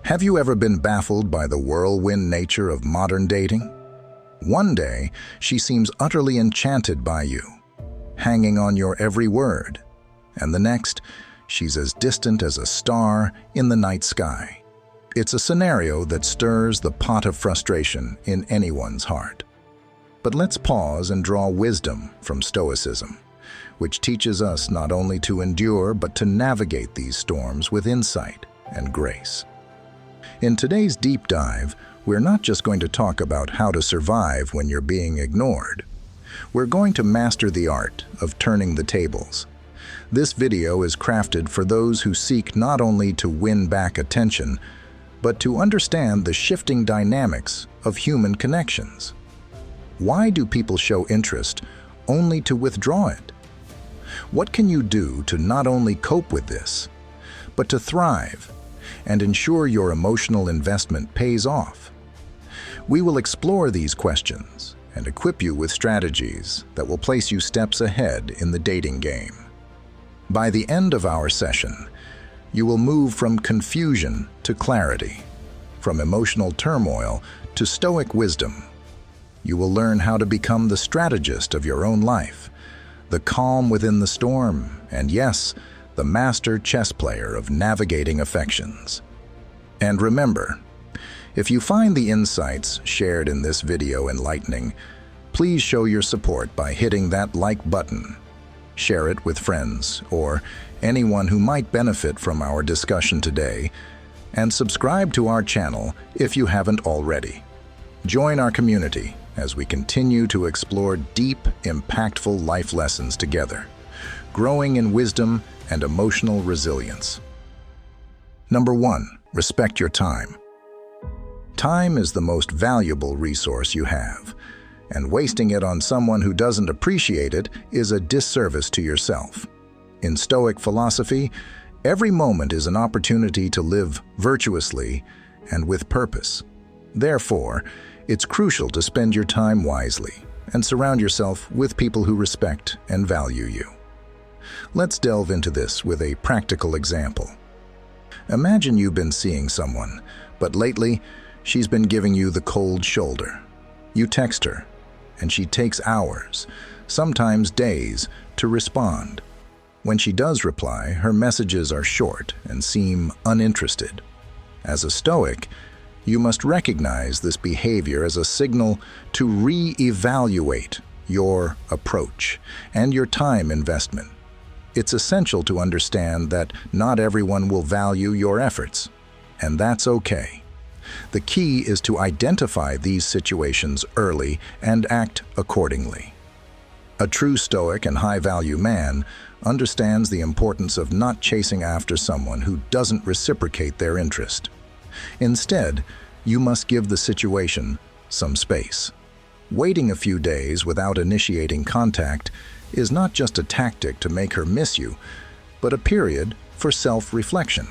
Have you ever been baffled by the whirlwind nature of modern dating? One day, she seems utterly enchanted by you, hanging on your every word, and the next, she's as distant as a star in the night sky. It's a scenario that stirs the pot of frustration in anyone's heart. But let's pause and draw wisdom from Stoicism, which teaches us not only to endure but to navigate these storms with insight and grace. In today's deep dive, we're not just going to talk about how to survive when you're being ignored. We're going to master the art of turning the tables. This video is crafted for those who seek not only to win back attention, but to understand the shifting dynamics of human connections. Why do people show interest only to withdraw it? What can you do to not only cope with this, but to thrive and ensure your emotional investment pays off? We will explore these questions and equip you with strategies that will place you steps ahead in the dating game. By the end of our session, you will move from confusion to clarity, from emotional turmoil to stoic wisdom. You will learn how to become the strategist of your own life, the calm within the storm, and yes, the master chess player of navigating affections. And remember, if you find the insights shared in this video enlightening, please show your support by hitting that like button. Share it with friends or anyone who might benefit from our discussion today, and subscribe to our channel if you haven't already. Join our community as we continue to explore deep, impactful life lessons together, growing in wisdom and emotional resilience. Number 1, respect your time. Time is the most valuable resource you have, and wasting it on someone who doesn't appreciate it is a disservice to yourself. In Stoic philosophy, every moment is an opportunity to live virtuously and with purpose. Therefore, it's crucial to spend your time wisely and surround yourself with people who respect and value you. Let's delve into this with a practical example. Imagine you've been seeing someone, but lately, she's been giving you the cold shoulder. You text her, and she takes hours, sometimes days, to respond. When she does reply, her messages are short and seem uninterested. As a Stoic, you must recognize this behavior as a signal to re-evaluate your approach and your time investment. It's essential to understand that not everyone will value your efforts, and that's okay. The key is to identify these situations early and act accordingly. A true Stoic and high-value man understands the importance of not chasing after someone who doesn't reciprocate their interest. Instead, you must give the situation some space. Waiting a few days without initiating contact is not just a tactic to make her miss you, but a period for self-reflection.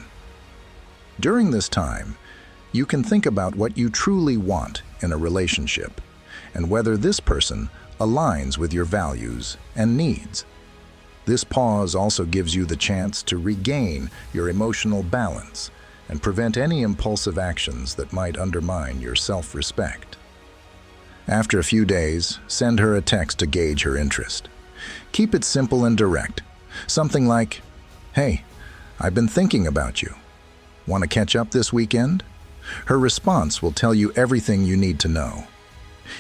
During this time, you can think about what you truly want in a relationship and whether this person aligns with your values and needs. This pause also gives you the chance to regain your emotional balance and prevent any impulsive actions that might undermine your self-respect. After a few days, send her a text to gauge her interest. Keep it simple and direct. Something like, "Hey, I've been thinking about you. Want to catch up this weekend?" Her response will tell you everything you need to know.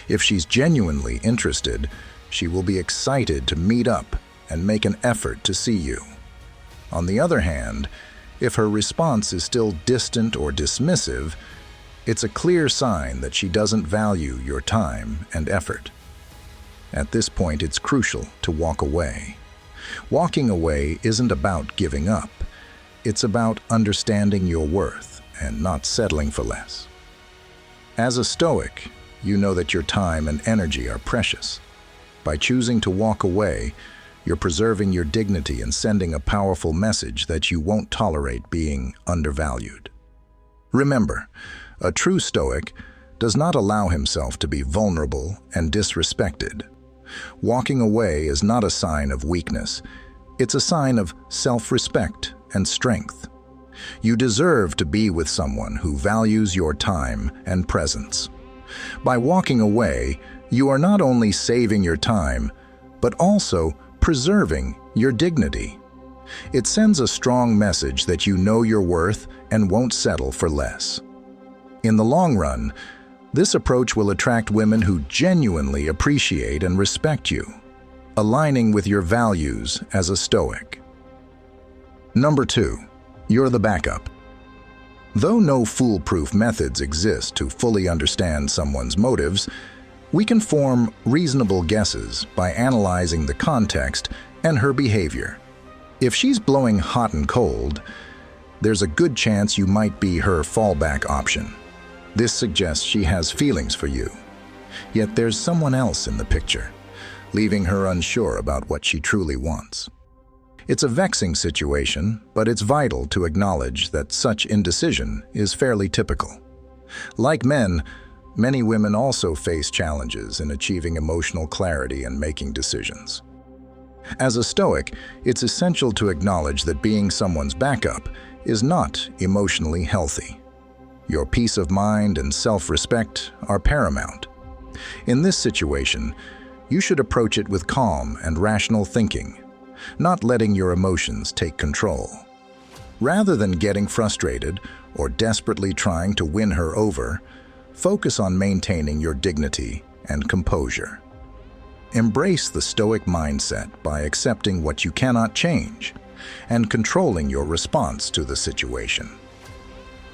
If she's genuinely interested, she will be excited to meet up and make an effort to see you. On the other hand, if her response is still distant or dismissive, it's a clear sign that she doesn't value your time and effort. At this point, it's crucial to walk away. Walking away isn't about giving up. It's about understanding your worth and not settling for less. As a Stoic, you know that your time and energy are precious. By choosing to walk away, you're preserving your dignity and sending a powerful message that you won't tolerate being undervalued. Remember, a true Stoic does not allow himself to be vulnerable and disrespected. Walking away is not a sign of weakness. It's a sign of self-respect and strength. You deserve to be with someone who values your time and presence. By walking away, you are not only saving your time, but also preserving your dignity. It sends a strong message that you know your worth and won't settle for less. In the long run, this approach will attract women who genuinely appreciate and respect you, aligning with your values as a Stoic. Number 2, you're the backup. Though no foolproof methods exist to fully understand someone's motives, we can form reasonable guesses by analyzing the context and her behavior. If she's blowing hot and cold, there's a good chance you might be her fallback option. This suggests she has feelings for you. Yet there's someone else in the picture, leaving her unsure about what she truly wants. It's a vexing situation, but it's vital to acknowledge that such indecision is fairly typical. Like men, many women also face challenges in achieving emotional clarity and making decisions. As a Stoic, it's essential to acknowledge that being someone's backup is not emotionally healthy. Your peace of mind and self-respect are paramount. In this situation, you should approach it with calm and rational thinking, not letting your emotions take control. Rather than getting frustrated or desperately trying to win her over, focus on maintaining your dignity and composure. Embrace the Stoic mindset by accepting what you cannot change and controlling your response to the situation.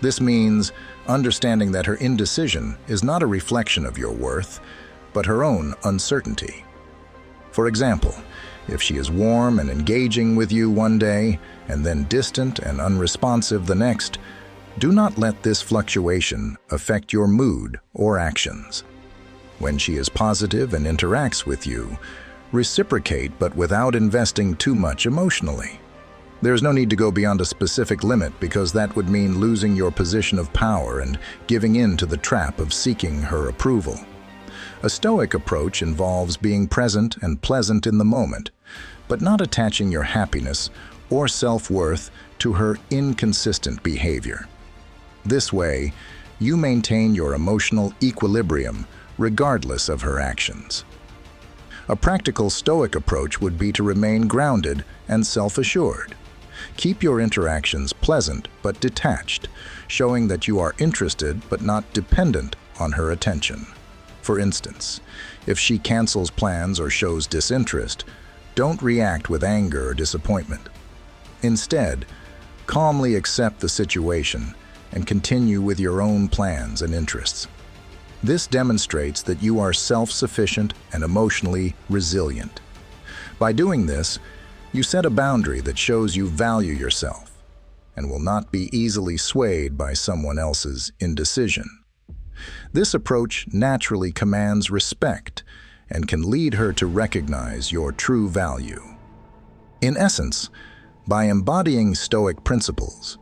This means understanding that her indecision is not a reflection of your worth, but her own uncertainty. For example, if she is warm and engaging with you one day and then distant and unresponsive the next, do not let this fluctuation affect your mood or actions. When she is positive and interacts with you, reciprocate but without investing too much emotionally. There's no need to go beyond a specific limit because that would mean losing your position of power and giving in to the trap of seeking her approval. A Stoic approach involves being present and pleasant in the moment, but not attaching your happiness or self-worth to her inconsistent behavior. This way, you maintain your emotional equilibrium regardless of her actions. A practical Stoic approach would be to remain grounded and self-assured. Keep your interactions pleasant but detached, showing that you are interested but not dependent on her attention. For instance, if she cancels plans or shows disinterest, don't react with anger or disappointment. Instead, calmly accept the situation and continue with your own plans and interests. This demonstrates that you are self-sufficient and emotionally resilient. By doing this, you set a boundary that shows you value yourself and will not be easily swayed by someone else's indecision. This approach naturally commands respect and can lead her to recognize your true value. In essence, by embodying Stoic principles,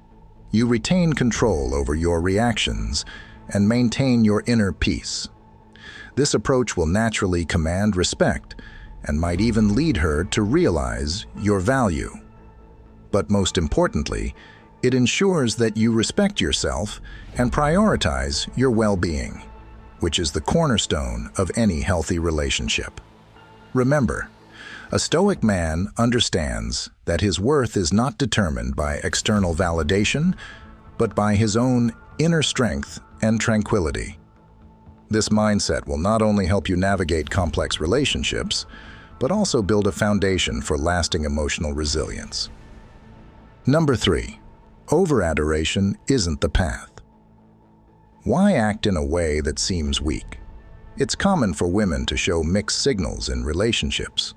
you retain control over your reactions and maintain your inner peace. This approach will naturally command respect and might even lead her to realize your value. But most importantly, it ensures that you respect yourself and prioritize your well-being, which is the cornerstone of any healthy relationship. Remember, a Stoic man understands that his worth is not determined by external validation, but by his own inner strength and tranquility. This mindset will not only help you navigate complex relationships, but also build a foundation for lasting emotional resilience. Number 3, over-adoration isn't the path. Why act in a way that seems weak? It's common for women to show mixed signals in relationships,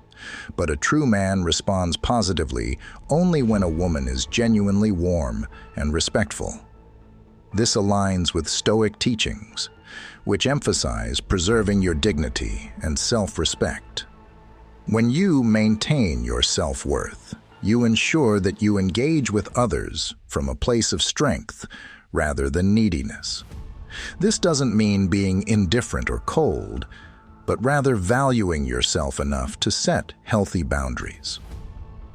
but a true man responds positively only when a woman is genuinely warm and respectful. This aligns with Stoic teachings, which emphasize preserving your dignity and self-respect. When you maintain your self-worth, you ensure that you engage with others from a place of strength rather than neediness. This doesn't mean being indifferent or cold, but rather valuing yourself enough to set healthy boundaries.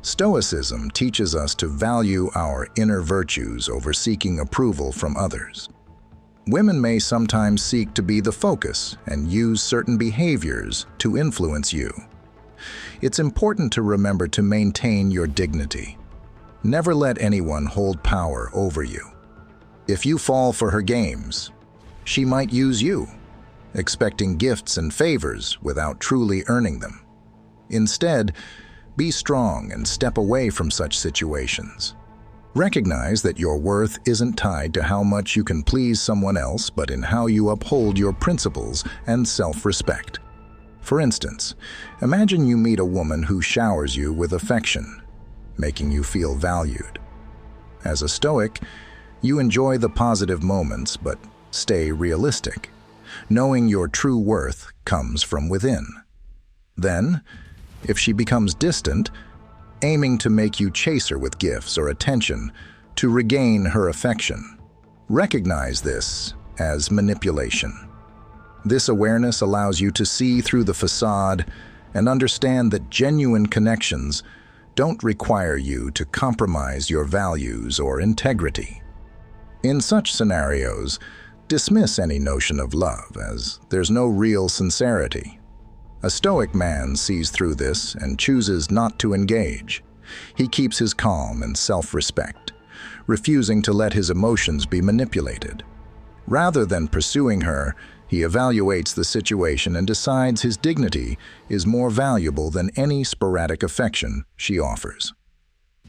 Stoicism teaches us to value our inner virtues over seeking approval from others. Women may sometimes seek to be the focus and use certain behaviors to influence you. It's important to remember to maintain your dignity. Never let anyone hold power over you. If you fall for her games, she might use you, expecting gifts and favors without truly earning them. Instead, be strong and step away from such situations. Recognize that your worth isn't tied to how much you can please someone else, but in how you uphold your principles and self-respect. For instance, imagine you meet a woman who showers you with affection, making you feel valued. As a Stoic, you enjoy the positive moments, but stay realistic, knowing your true worth comes from within. Then, if she becomes distant, aiming to make you chase her with gifts or attention to regain her affection, recognize this as manipulation. This awareness allows you to see through the facade and understand that genuine connections don't require you to compromise your values or integrity. In such scenarios, dismiss any notion of love, as there's no real sincerity. A Stoic man sees through this and chooses not to engage. He keeps his calm and self-respect, refusing to let his emotions be manipulated. Rather than pursuing her, he evaluates the situation and decides his dignity is more valuable than any sporadic affection she offers.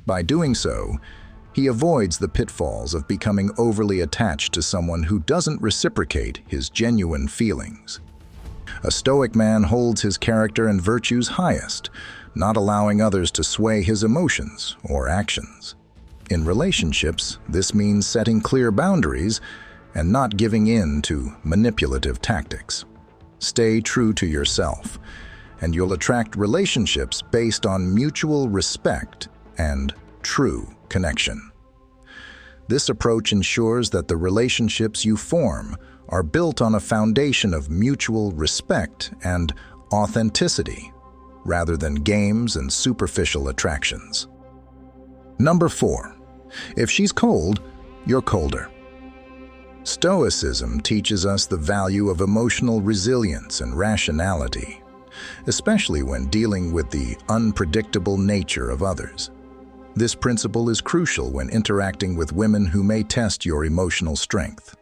By doing so, he avoids the pitfalls of becoming overly attached to someone who doesn't reciprocate his genuine feelings. A Stoic man holds his character and virtues highest, not allowing others to sway his emotions or actions. In relationships, this means setting clear boundaries and not giving in to manipulative tactics. Stay true to yourself, and you'll attract relationships based on mutual respect and true connection. This approach ensures that the relationships you form are built on a foundation of mutual respect and authenticity, rather than games and superficial attractions. Number 4. If she's cold, you're colder. Stoicism teaches us the value of emotional resilience and rationality, especially when dealing with the unpredictable nature of others. This principle is crucial when interacting with women who may test your emotional strength.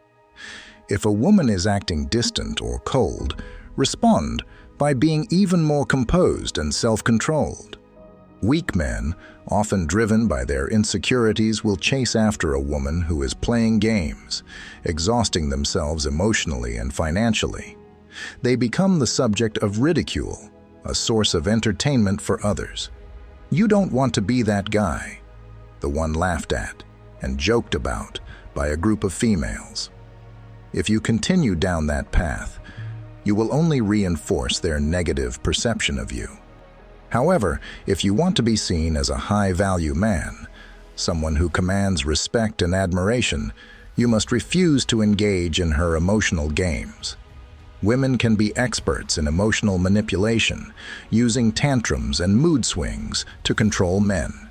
If a woman is acting distant or cold, respond by being even more composed and self-controlled. Weak men, often driven by their insecurities, will chase after a woman who is playing games, exhausting themselves emotionally and financially. They become the subject of ridicule, a source of entertainment for others. You don't want to be that guy, the one laughed at and joked about by a group of females. If you continue down that path, you will only reinforce their negative perception of you. However, if you want to be seen as a high-value man, someone who commands respect and admiration, you must refuse to engage in her emotional games. Women can be experts in emotional manipulation, using tantrums and mood swings to control men.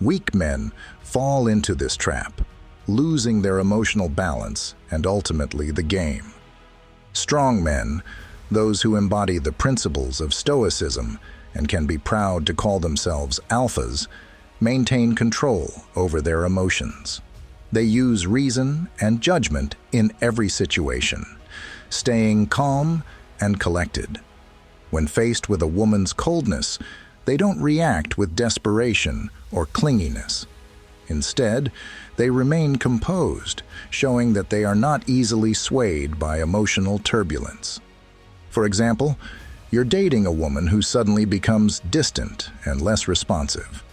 Weak men fall into this trap, losing their emotional balance and ultimately the game. Strong men, those who embody the principles of Stoicism and can be proud to call themselves alphas, maintain control over their emotions. They use reason and judgment in every situation, staying calm and collected. When faced with a woman's coldness, they don't react with desperation or clinginess. Instead, they remain composed, showing that they are not easily swayed by emotional turbulence. For example, you're dating a woman who suddenly becomes distant and less responsive.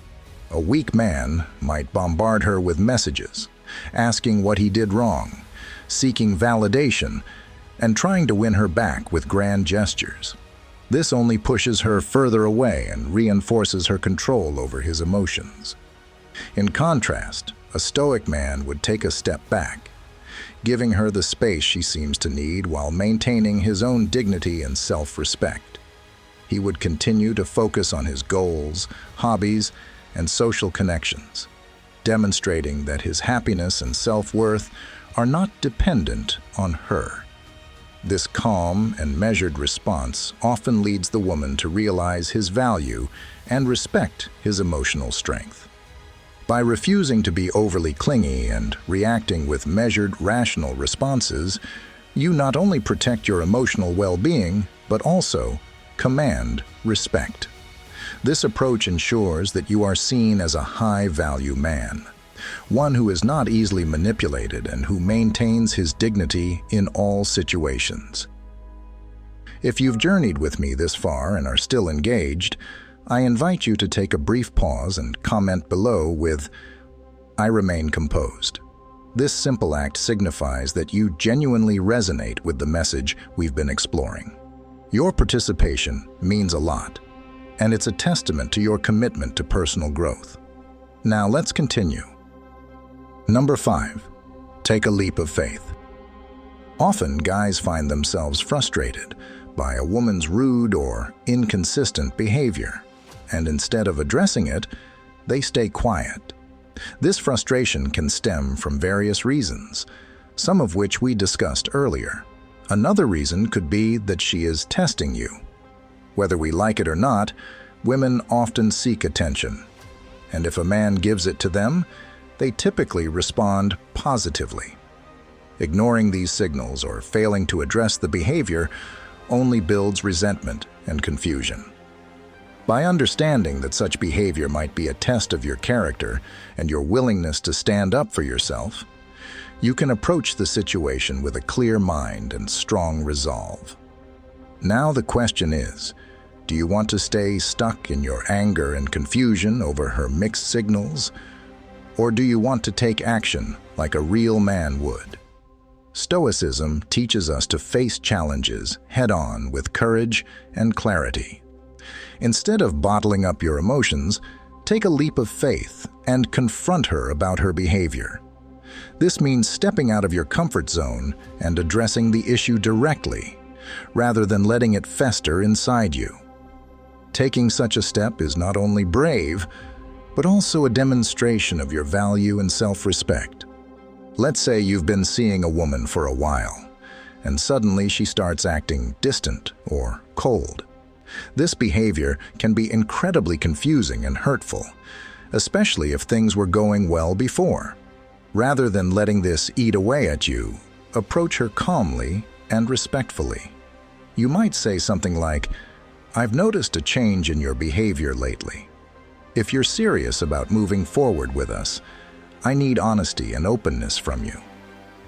A weak man might bombard her with messages, asking what he did wrong, seeking validation, and trying to win her back with grand gestures. This only pushes her further away and reinforces her control over his emotions. In contrast, a Stoic man would take a step back, giving her the space she seems to need while maintaining his own dignity and self-respect. He would continue to focus on his goals, hobbies, and social connections, demonstrating that his happiness and self-worth are not dependent on her. This calm and measured response often leads the woman to realize his value and respect his emotional strength. By refusing to be overly clingy and reacting with measured, rational responses, you not only protect your emotional well-being, but also command respect. This approach ensures that you are seen as a high-value man, one who is not easily manipulated and who maintains his dignity in all situations. If you've journeyed with me this far and are still engaged, I invite you to take a brief pause and comment below with, "I remain composed." This simple act signifies that you genuinely resonate with the message we've been exploring. Your participation means a lot, and it's a testament to your commitment to personal growth. Now let's continue. Number 5. Take a leap of faith. Often, guys find themselves frustrated by a woman's rude or inconsistent behavior, and instead of addressing it, they stay quiet. This frustration can stem from various reasons, some of which we discussed earlier. Another reason could be that she is testing you. Whether we like it or not, women often seek attention, and if a man gives it to them, they typically respond positively. Ignoring these signals or failing to address the behavior only builds resentment and confusion. By understanding that such behavior might be a test of your character and your willingness to stand up for yourself, you can approach the situation with a clear mind and strong resolve. Now the question is, do you want to stay stuck in your anger and confusion over her mixed signals, or do you want to take action like a real man would? Stoicism teaches us to face challenges head-on with courage and clarity. Instead of bottling up your emotions, take a leap of faith and confront her about her behavior. This means stepping out of your comfort zone and addressing the issue directly, rather than letting it fester inside you. Taking such a step is not only brave, but also a demonstration of your value and self-respect. Let's say you've been seeing a woman for a while, and suddenly she starts acting distant or cold. This behavior can be incredibly confusing and hurtful, especially if things were going well before. Rather than letting this eat away at you, approach her calmly and respectfully. You might say something like, "I've noticed a change in your behavior lately. If you're serious about moving forward with us, I need honesty and openness from you.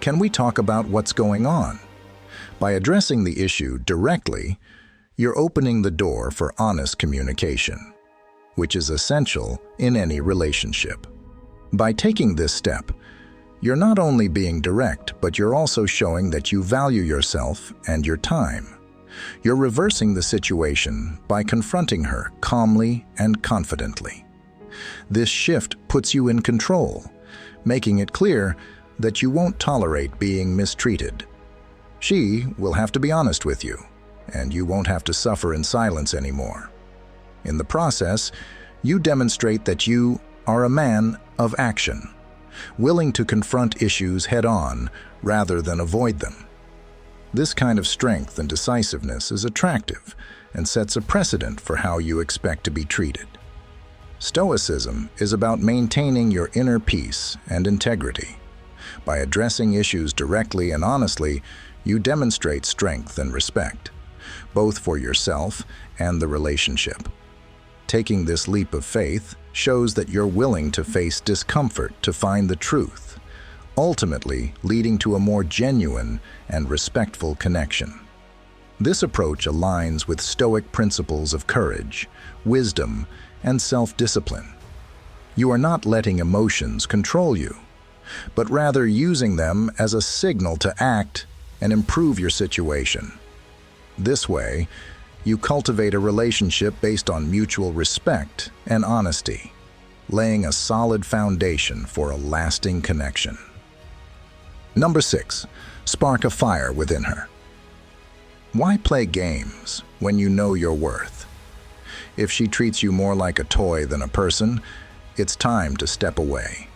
Can we talk about what's going on?" By addressing the issue directly, you're opening the door for honest communication, which is essential in any relationship. By taking this step, you're not only being direct, but you're also showing that you value yourself and your time. You're reversing the situation by confronting her calmly and confidently. This shift puts you in control, making it clear that you won't tolerate being mistreated. She will have to be honest with you, and you won't have to suffer in silence anymore. In the process, you demonstrate that you are a man of action, willing to confront issues head-on rather than avoid them. This kind of strength and decisiveness is attractive and sets a precedent for how you expect to be treated. Stoicism is about maintaining your inner peace and integrity. By addressing issues directly and honestly, you demonstrate strength and respect, both for yourself and the relationship. Taking this leap of faith shows that you're willing to face discomfort to find the truth, ultimately leading to a more genuine and respectful connection. This approach aligns with Stoic principles of courage, wisdom, and self-discipline. You are not letting emotions control you, but rather using them as a signal to act and improve your situation. This way, you cultivate a relationship based on mutual respect and honesty, laying a solid foundation for a lasting connection. Number 6, spark a fire within her. Why play games when you know your worth? If she treats you more like a toy than a person, it's time to step away.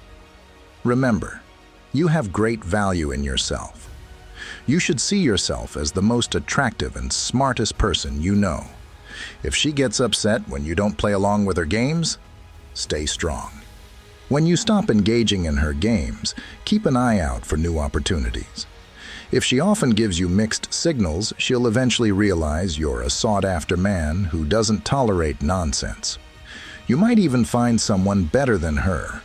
Remember, you have great value in yourself. You should see yourself as the most attractive and smartest person you know. If she gets upset when you don't play along with her games, stay strong. When you stop engaging in her games, keep an eye out for new opportunities. If she often gives you mixed signals, she'll eventually realize you're a sought-after man who doesn't tolerate nonsense. You might even find someone better than her.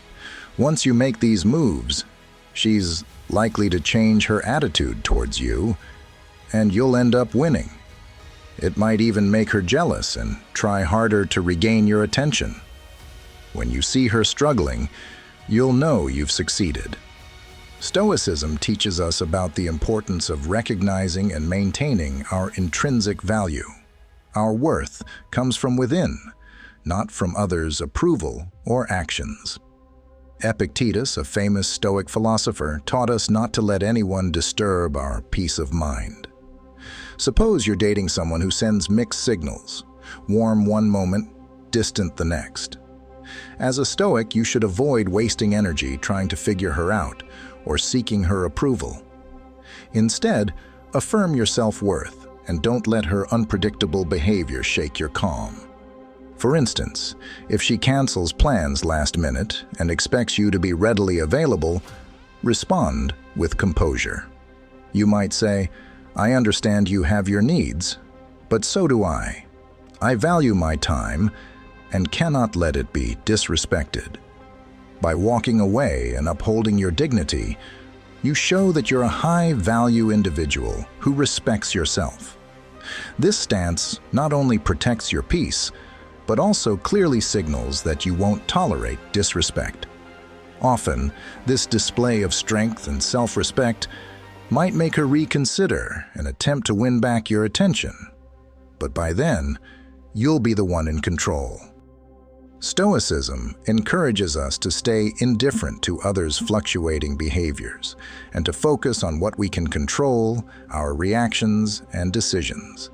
Once you make these moves, she's likely to change her attitude towards you, and you'll end up winning. It might even make her jealous and try harder to regain your attention. When you see her struggling, you'll know you've succeeded. Stoicism teaches us about the importance of recognizing and maintaining our intrinsic value. Our worth comes from within, not from others' approval or actions. Epictetus, a famous Stoic philosopher, taught us not to let anyone disturb our peace of mind. Suppose you're dating someone who sends mixed signals, warm one moment, distant the next. As a Stoic, you should avoid wasting energy trying to figure her out or seeking her approval. Instead, affirm your self-worth and don't let her unpredictable behavior shake your calm. For instance, if she cancels plans last minute and expects you to be readily available, respond with composure. You might say, "I understand you have your needs, but so do I. I value my time and cannot let it be disrespected." By walking away and upholding your dignity, you show that you're a high-value individual who respects yourself. This stance not only protects your peace, but also clearly signals that you won't tolerate disrespect. Often, this display of strength and self-respect might make her reconsider and attempt to win back your attention. But by then, you'll be the one in control. Stoicism encourages us to stay indifferent to others' fluctuating behaviors and to focus on what we can control, our reactions and decisions.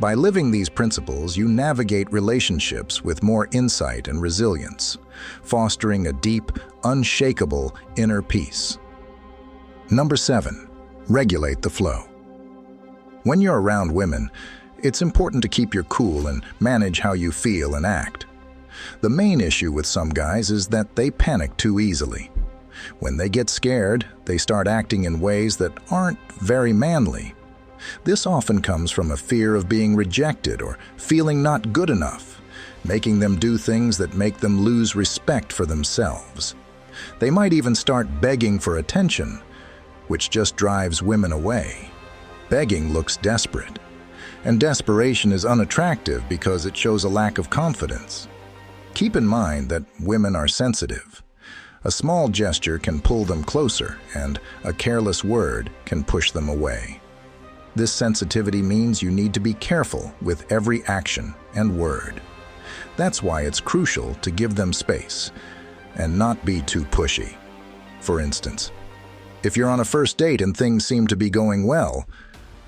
By living these principles, you navigate relationships with more insight and resilience, fostering a deep, unshakable inner peace. Number 7, regulate the flow. When you're around women, it's important to keep your cool and manage how you feel and act. The main issue with some guys is that they panic too easily. When they get scared, they start acting in ways that aren't very manly. This often comes from a fear of being rejected or feeling not good enough, making them do things that make them lose respect for themselves. They might even start begging for attention, which just drives women away. Begging looks desperate, and desperation is unattractive because it shows a lack of confidence. Keep in mind that women are sensitive. A small gesture can pull them closer, and a careless word can push them away. This sensitivity means you need to be careful with every action and word. That's why it's crucial to give them space and not be too pushy. For instance, if you're on a first date and things seem to be going well,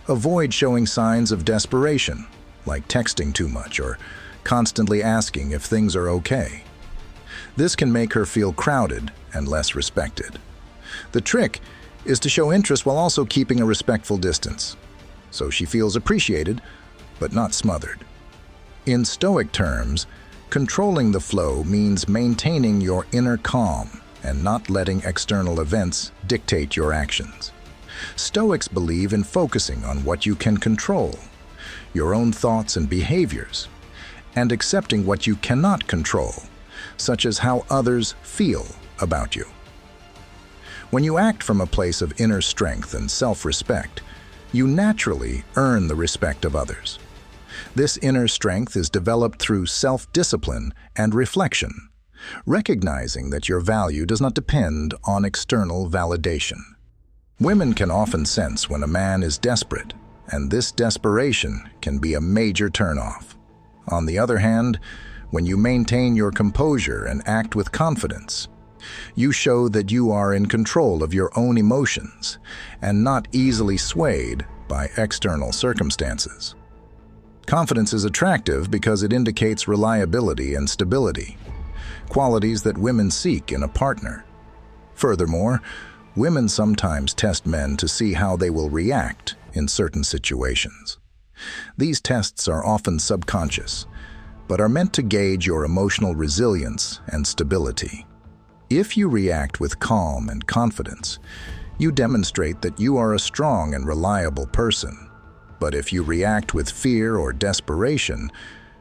avoid showing signs of desperation, like texting too much or constantly asking if things are okay. This can make her feel crowded and less respected. The trick is to show interest while also keeping a respectful distance, so she feels appreciated but not smothered. In Stoic terms, controlling the flow means maintaining your inner calm and not letting external events dictate your actions. Stoics believe in focusing on what you can control, your own thoughts and behaviors, and accepting what you cannot control, such as how others feel about you. When you act from a place of inner strength and self-respect, you naturally earn the respect of others. This inner strength is developed through self-discipline and reflection, recognizing that your value does not depend on external validation. Women can often sense when a man is desperate, and this desperation can be a major turnoff. On the other hand, when you maintain your composure and act with confidence, you show that you are in control of your own emotions and not easily swayed by external circumstances. Confidence is attractive because it indicates reliability and stability. qualities that women seek in a partner. Furthermore, women sometimes test men to see how they will react in certain situations. These tests are often subconscious, but are meant to gauge your emotional resilience and stability. If you react with calm and confidence, you demonstrate that you are a strong and reliable person. But if you react with fear or desperation,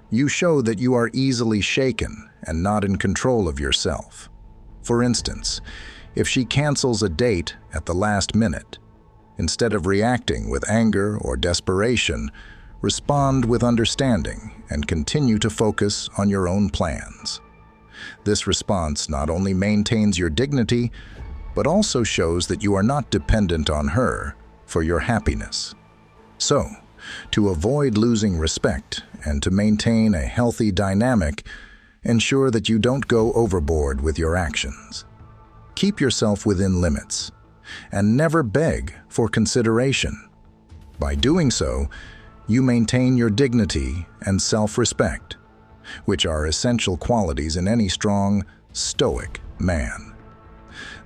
you show that you are easily shaken and not in control of yourself. For instance, if she cancels a date at the last minute, instead of reacting with anger or desperation, respond with understanding and continue to focus on your own plans. This response not only maintains your dignity, but also shows that you are not dependent on her for your happiness. So, to avoid losing respect and to maintain a healthy dynamic, ensure that you don't go overboard with your actions. Keep yourself within limits, and never beg for consideration. By doing so, you maintain your dignity and self-respect, which are essential qualities in any strong, stoic man.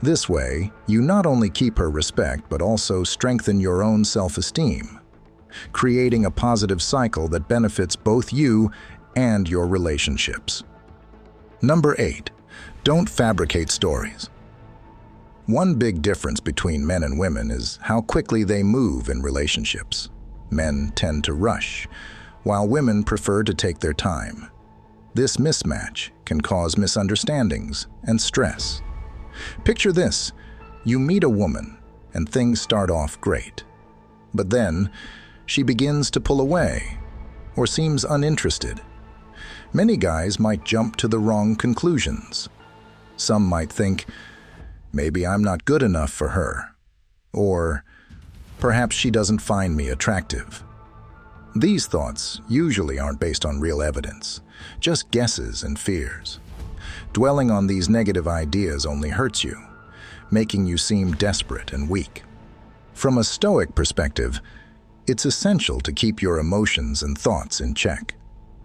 This way, you not only keep her respect but also strengthen your own self-esteem, creating a positive cycle that benefits both you and your relationships. Number 8. Don't fabricate stories. One big difference between men and women is how quickly they move in relationships. Men tend to rush, while women prefer to take their time. This mismatch can cause misunderstandings and stress. Picture this: you meet a woman and things start off great. But then, she begins to pull away or seems uninterested. Many guys might jump to the wrong conclusions. Some might think, maybe I'm not good enough for her, or perhaps she doesn't find me attractive. These thoughts usually aren't based on real evidence, just guesses and fears. Dwelling on these negative ideas only hurts you, making you seem desperate and weak. From a Stoic perspective, it's essential to keep your emotions and thoughts in check.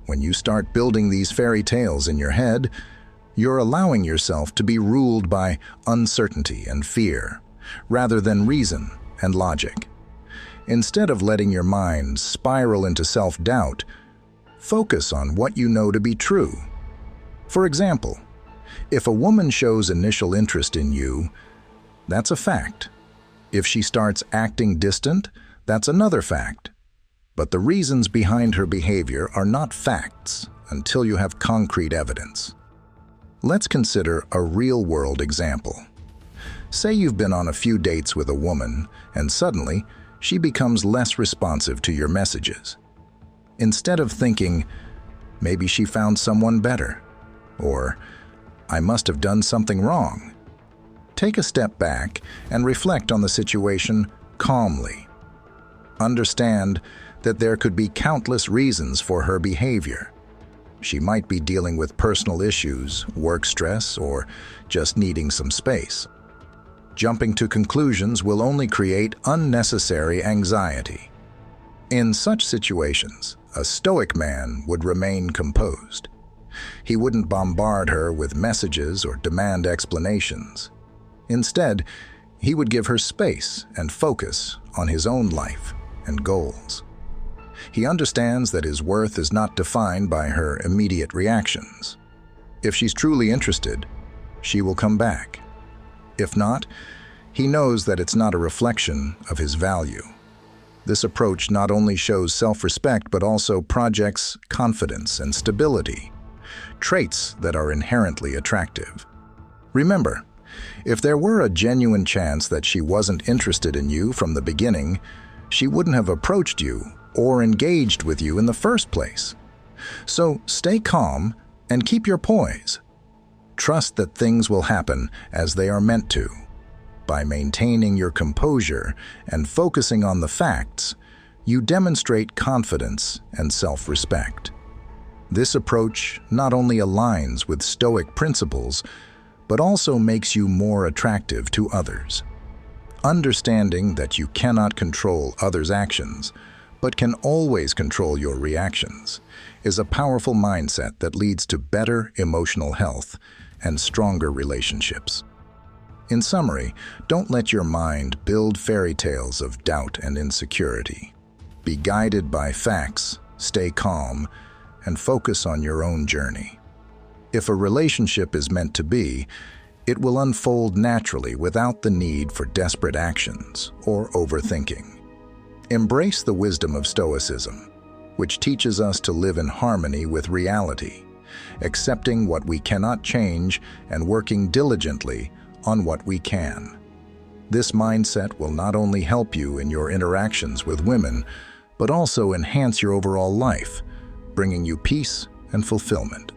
When you start building these fairy tales in your head, you're allowing yourself to be ruled by uncertainty and fear, rather than reason and logic. Instead of letting your mind spiral into self-doubt, focus on what you know to be true. For example, if a woman shows initial interest in you, that's a fact. If she starts acting distant, that's another fact. But the reasons behind her behavior are not facts until you have concrete evidence. Let's consider a real-world example. Say you've been on a few dates with a woman, and suddenly, she becomes less responsive to your messages. Instead of thinking, maybe she found someone better, or I must have done something wrong, take a step back and reflect on the situation calmly. Understand that there could be countless reasons for her behavior. She might be dealing with personal issues, work stress, or just needing some space. Jumping to conclusions will only create unnecessary anxiety. In such situations, a Stoic man would remain composed. He wouldn't bombard her with messages or demand explanations. Instead, he would give her space and focus on his own life and goals. He understands that his worth is not defined by her immediate reactions. If she's truly interested, she will come back. If not, he knows that it's not a reflection of his value. This approach not only shows self-respect but also projects confidence and stability, traits that are inherently attractive. Remember, if there were a genuine chance that she wasn't interested in you from the beginning, she wouldn't have approached you or engaged with you in the first place. So stay calm and keep your poise. Trust that things will happen as they are meant to. By maintaining your composure and focusing on the facts, you demonstrate confidence and self-respect. This approach not only aligns with Stoic principles, but also makes you more attractive to others. Understanding that you cannot control others' actions, but can always control your reactions, is a powerful mindset that leads to better emotional health and stronger relationships. In summary, don't let your mind build fairy tales of doubt and insecurity. Be guided by facts, stay calm, and focus on your own journey. If a relationship is meant to be, it will unfold naturally without the need for desperate actions or overthinking. Embrace the wisdom of Stoicism, which teaches us to live in harmony with reality, accepting what we cannot change and working diligently on what we can. This mindset will not only help you in your interactions with women, but also enhance your overall life, bringing you peace and fulfillment.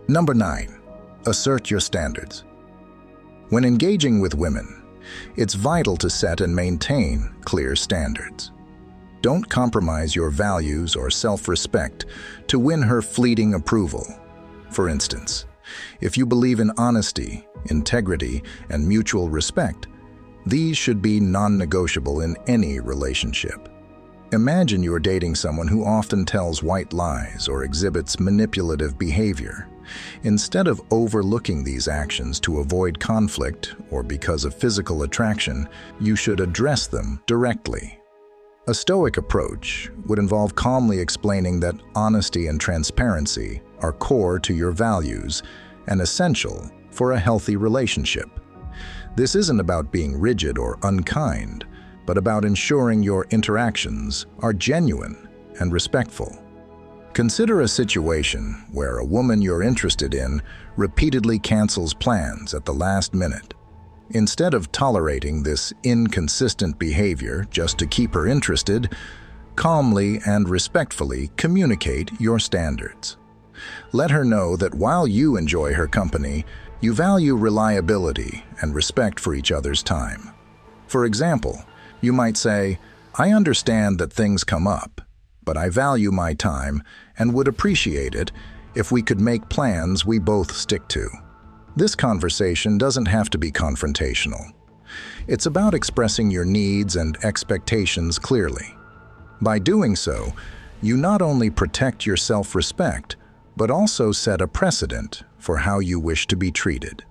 Number 9. Assert your standards. When engaging with women, it's vital to set and maintain clear standards. Don't compromise your values or self-respect to win her fleeting approval. For instance, if you believe in honesty, integrity, and mutual respect, these should be non-negotiable in any relationship. Imagine you're dating someone who often tells white lies or exhibits manipulative behavior. Instead of overlooking these actions to avoid conflict or because of physical attraction, you should address them directly. A Stoic approach would involve calmly explaining that honesty and transparency are core to your values and essential for a healthy relationship. This isn't about being rigid or unkind, but about ensuring your interactions are genuine and respectful. Consider a situation where a woman you're interested in repeatedly cancels plans at the last minute. Instead of tolerating this inconsistent behavior just to keep her interested, calmly and respectfully communicate your standards. Let her know that while you enjoy her company, you value reliability and respect for each other's time. For example, you might say, "I understand that things come up, but I value my time and would appreciate it if we could make plans we both stick to." This conversation doesn't have to be confrontational. It's about expressing your needs and expectations clearly. By doing so, you not only protect your self-respect, but also set a precedent for how you wish to be treated.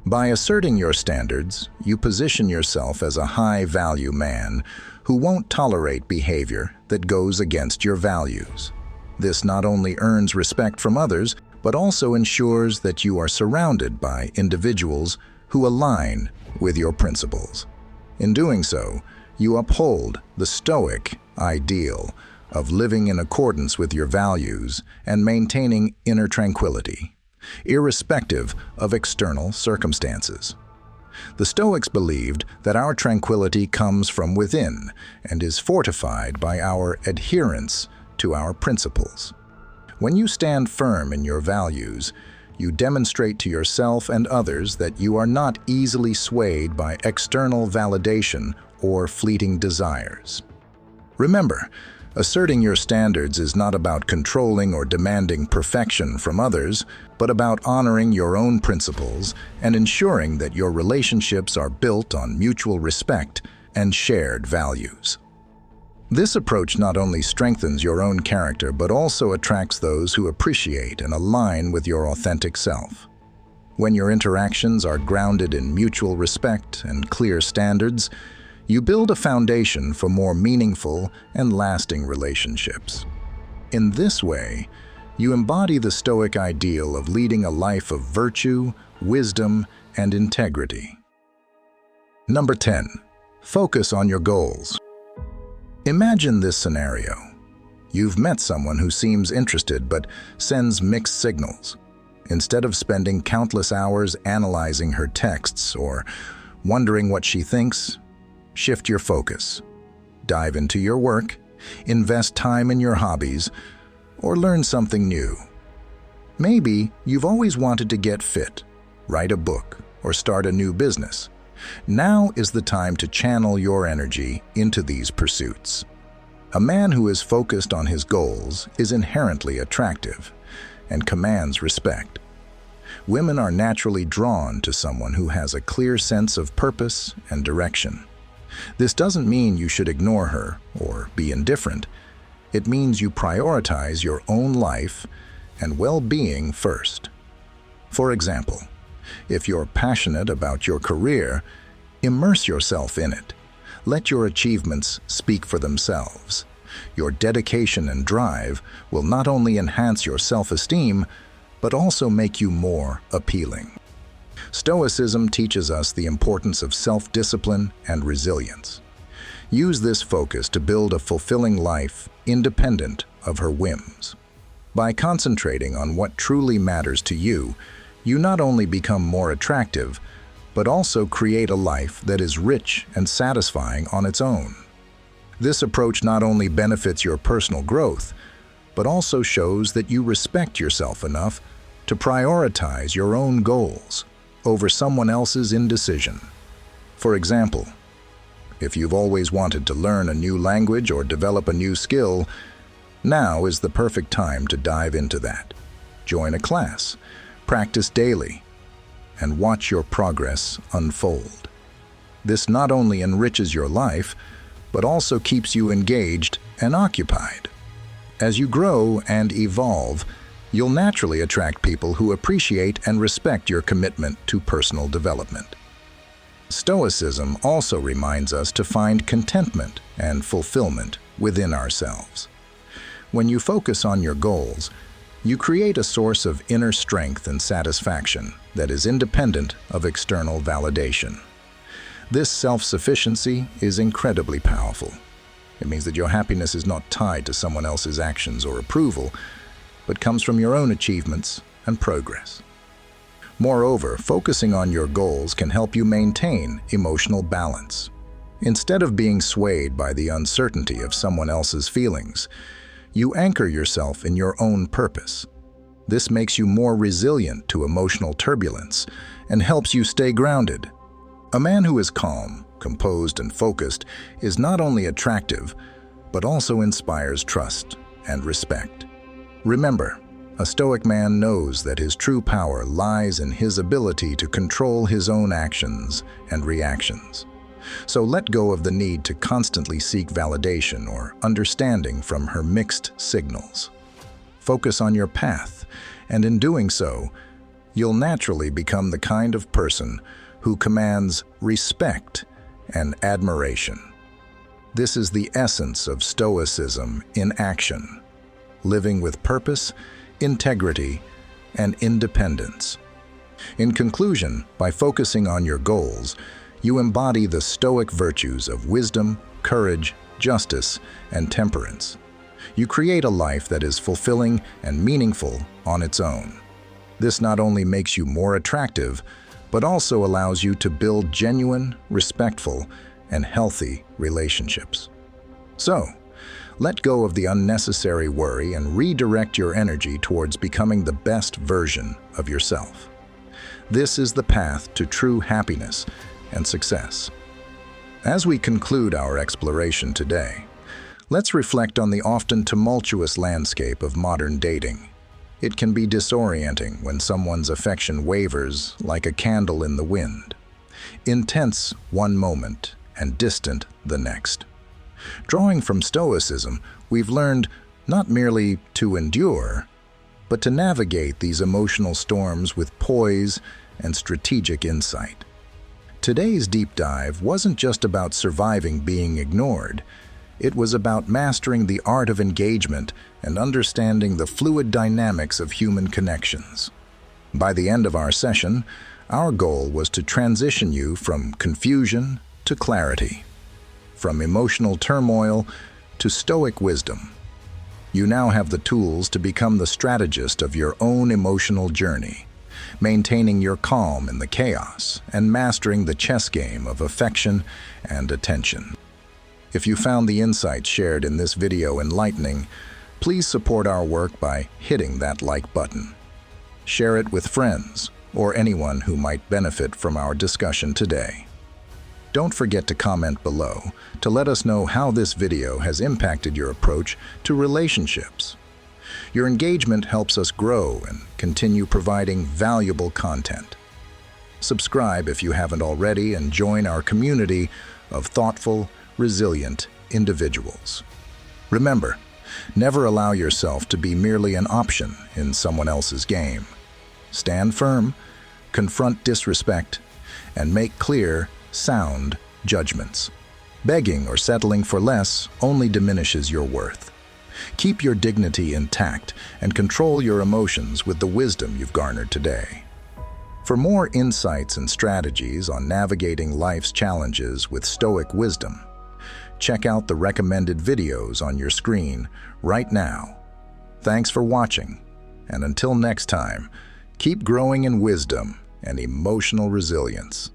By asserting your standards, you position yourself as a high-value man who won't tolerate behavior that goes against your values. This not only earns respect from others, but also ensures that you are surrounded by individuals who align with your principles. In doing so, you uphold the Stoic ideal of living in accordance with your values and maintaining inner tranquility, irrespective of external circumstances. The Stoics believed that our tranquility comes from within and is fortified by our adherence to our principles. When you stand firm in your values, you demonstrate to yourself and others that you are not easily swayed by external validation or fleeting desires. Remember, asserting your standards is not about controlling or demanding perfection from others, but about honoring your own principles and ensuring that your relationships are built on mutual respect and shared values. This approach not only strengthens your own character, but also attracts those who appreciate and align with your authentic self. When your interactions are grounded in mutual respect and clear standards, you build a foundation for more meaningful and lasting relationships. In this way, you embody the Stoic ideal of leading a life of virtue, wisdom, and integrity. Number 10. Focus on your goals. Imagine this scenario. You've met someone who seems interested but sends mixed signals. Instead of spending countless hours analyzing her texts or wondering what she thinks, shift your focus. Dive into your work, invest time in your hobbies, or learn something new. Maybe you've always wanted to get fit, write a book, or start a new business. Now is the time to channel your energy into these pursuits. A man who is focused on his goals is inherently attractive and commands respect. Women are naturally drawn to someone who has a clear sense of purpose and direction. This doesn't mean you should ignore her or be indifferent. It means you prioritize your own life and well-being first. For example, if you're passionate about your career, immerse yourself in it. Let your achievements speak for themselves. Your dedication and drive will not only enhance your self-esteem, but also make you more appealing. Stoicism teaches us the importance of self-discipline and resilience. Use this focus to build a fulfilling life independent of her whims. By concentrating on what truly matters to you, you not only become more attractive, but also create a life that is rich and satisfying on its own. This approach not only benefits your personal growth, but also shows that you respect yourself enough to prioritize your own goals over someone else's indecision. For example, if you've always wanted to learn a new language or develop a new skill, now is the perfect time to dive into that. Join a class, practice daily, and watch your progress unfold. This not only enriches your life, but also keeps you engaged and occupied. As you grow and evolve, you'll naturally attract people who appreciate and respect your commitment to personal development. Stoicism also reminds us to find contentment and fulfillment within ourselves. When you focus on your goals, you create a source of inner strength and satisfaction that is independent of external validation. This self-sufficiency is incredibly powerful. It means that your happiness is not tied to someone else's actions or approval, but comes from your own achievements and progress. Moreover, focusing on your goals can help you maintain emotional balance. Instead of being swayed by the uncertainty of someone else's feelings, you anchor yourself in your own purpose. This makes you more resilient to emotional turbulence and helps you stay grounded. A man who is calm, composed, and focused is not only attractive, but also inspires trust and respect. Remember, a Stoic man knows that his true power lies in his ability to control his own actions and reactions. So let go of the need to constantly seek validation or understanding from her mixed signals. Focus on your path, and in doing so, you'll naturally become the kind of person who commands respect and admiration. This is the essence of Stoicism in action, living with purpose, integrity, and independence. In conclusion, by focusing on your goals, you embody the Stoic virtues of wisdom, courage, justice, and temperance. You create a life that is fulfilling and meaningful on its own. This not only makes you more attractive, but also allows you to build genuine, respectful, and healthy relationships. So, let go of the unnecessary worry and redirect your energy towards becoming the best version of yourself. This is the path to true happiness and success. As we conclude our exploration today, let's reflect on the often tumultuous landscape of modern dating. It can be disorienting when someone's affection wavers like a candle in the wind, intense one moment and distant the next. Drawing from Stoicism, we've learned not merely to endure, but to navigate these emotional storms with poise and strategic insight. Today's deep dive wasn't just about surviving being ignored. It was about mastering the art of engagement and understanding the fluid dynamics of human connections. By the end of our session, our goal was to transition you from confusion to clarity, from emotional turmoil to Stoic wisdom. You now have the tools to become the strategist of your own emotional journey, maintaining your calm in the chaos and mastering the chess game of affection and attention. If you found the insights shared in this video enlightening, please support our work by hitting that like button. Share it with friends or anyone who might benefit from our discussion today. Don't forget to comment below to let us know how this video has impacted your approach to relationships. Your engagement helps us grow and continue providing valuable content. Subscribe if you haven't already and join our community of thoughtful, resilient individuals. Remember, never allow yourself to be merely an option in someone else's game. Stand firm, confront disrespect, and make clear, sound judgments. Begging or settling for less only diminishes your worth. Keep your dignity intact and control your emotions with the wisdom you've garnered today. For more insights and strategies on navigating life's challenges with Stoic wisdom, check out the recommended videos on your screen right now. Thanks for watching, and until next time, keep growing in wisdom and emotional resilience.